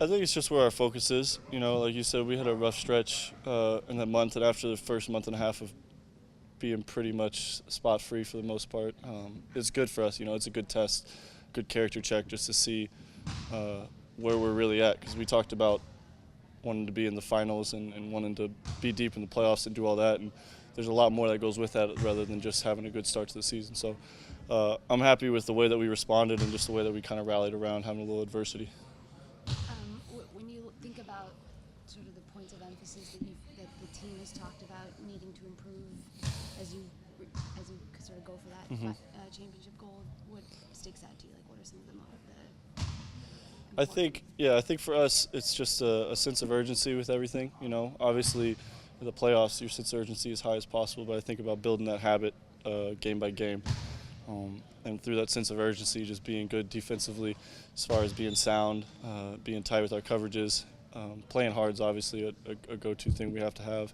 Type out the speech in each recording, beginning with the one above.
I think it's just where our focus is. You know, like you said, we had a rough stretch in that month, and after the first month and a half of being pretty much spot free for the most part, it's good for us. You know, it's a good test, good character check just to see where we're really at. Because we talked about wanting to be in the finals and wanting to be deep in the playoffs and do all that. And there's a lot more that goes with that rather than just having a good start to the season. So I'm happy with the way that we responded and just the way that we kind of rallied around having a little adversity. When you think about sort of the points of emphasis that the team has talked about needing to improve as you sort of go for that championship goal, what sticks out to you? Like, what are some of the I think for us it's just a sense of urgency with everything. You know, obviously in the playoffs your sense of urgency is high as possible, but I think about building that habit game by game. And through that sense of urgency, just being good defensively as far as being sound, being tight with our coverages. Playing hard is obviously a go-to thing we have to have.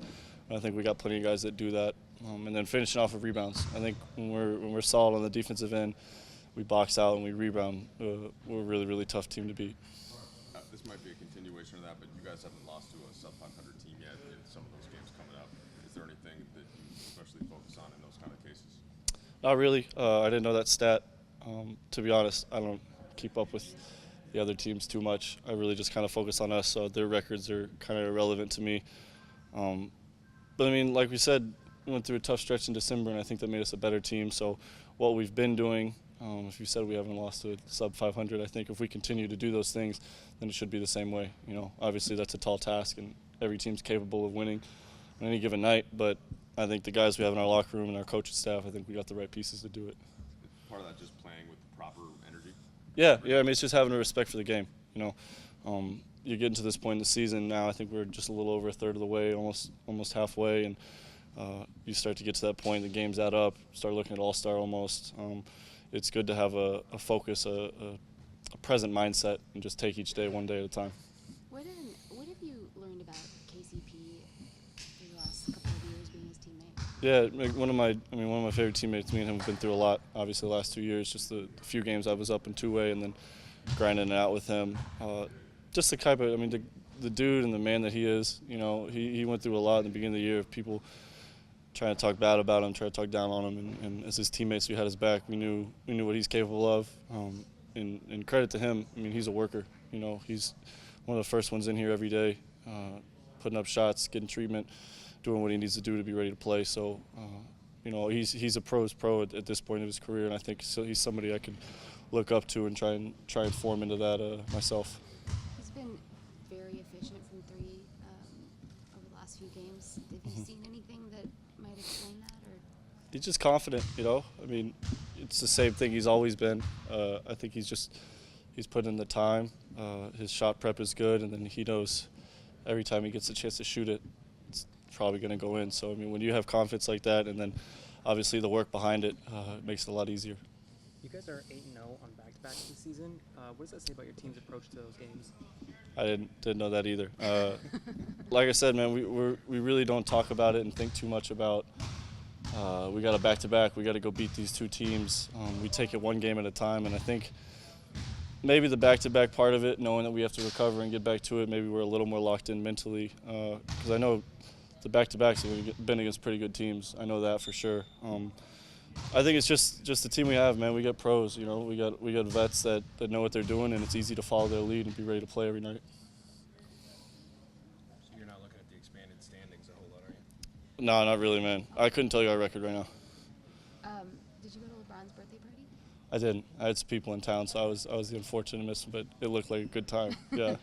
And I think we got plenty of guys that do that. And then finishing off with rebounds. I think when we're solid on the defensive end, we box out and we rebound. We're a really, really tough team to beat. This might be a continuation of that, but you guys haven't lost to a sub-500 team yet in some of those games coming up. Is there anything that you especially focus on in those kind of cases? Not really. I didn't know that stat. To be honest, I don't keep up with the other teams too much. I really just kind of focus on us, so their records are kind of irrelevant to me. But, I mean, like we said, we went through a tough stretch in December, and I think that made us a better team. So what we've been doing, if you said we haven't lost to a sub-500, I think if we continue to do those things, then it should be the same way. You know, obviously that's a tall task, and every team's capable of winning on any given night, but I think the guys we have in our locker room and our coaching staff, I think we got the right pieces to do it. Part of that just playing with the proper energy? Yeah. I mean, it's just having a respect for the game. You know, you're getting to this point in the season now. I think we're just a little over a third of the way, almost halfway, and you start to get to that point. The games add up. Start looking at All-Star almost. It's good to have a focus, a present mindset, and just take each day one day at a time. What have you learned about KCP in the last couple of years being his teammate? Yeah, one of my favorite teammates. Me and him have been through a lot. Obviously, the last 2 years, just the few games I was up in two-way, and then grinding it out with him. Just the type of, the dude and the man that he is. You know, he went through a lot in the beginning of the year of people trying to talk bad about him, trying to talk down on him, and as his teammates, we had his back. We knew what he's capable of. And credit to him. I mean, he's a worker. You know, he's one of the first ones in here every day, putting up shots, getting treatment, doing what he needs to do to be ready to play. So, you know, he's a pro's pro at this point of his career, and I think he's somebody I could look up to and try and form into that myself. He's been very efficient from three over the last few games. Have you seen anything that might explain that? Or? He's just confident, you know. I mean, it's the same thing he's always been. I think he's put in the time. His shot prep is good, and then he knows every time he gets a chance to shoot it, it's probably going to go in. So, I mean, when you have confidence like that, and then obviously the work behind it, it makes it a lot easiasier. You guys are 8-0 on back-to-backs this season. What does that say about your team's approach to those games? I didn't know that either. Like I said, man, we really don't talk about it and think too much about. We got a back-to-back. We got to go beat these two teams. We take it one game at a time, and I think maybe the back-to-back part of it, knowing that we have to recover and get back to it, maybe we're a little more locked in mentally. Because I know the back-to-backs have been against pretty good teams. I know that for sure. I think it's just the team we have, man. We got pros, you know. We got vets that know what they're doing, and it's easy to follow their lead and be ready to play every night. So you're not looking at the expanded standings a whole lot, are you? No, not really, man. I couldn't tell you our record right now. Did you go to LeBron's birthday party? I didn't. I had some people in town, so I was the unfortunate miss, but it looked like a good time. Yeah.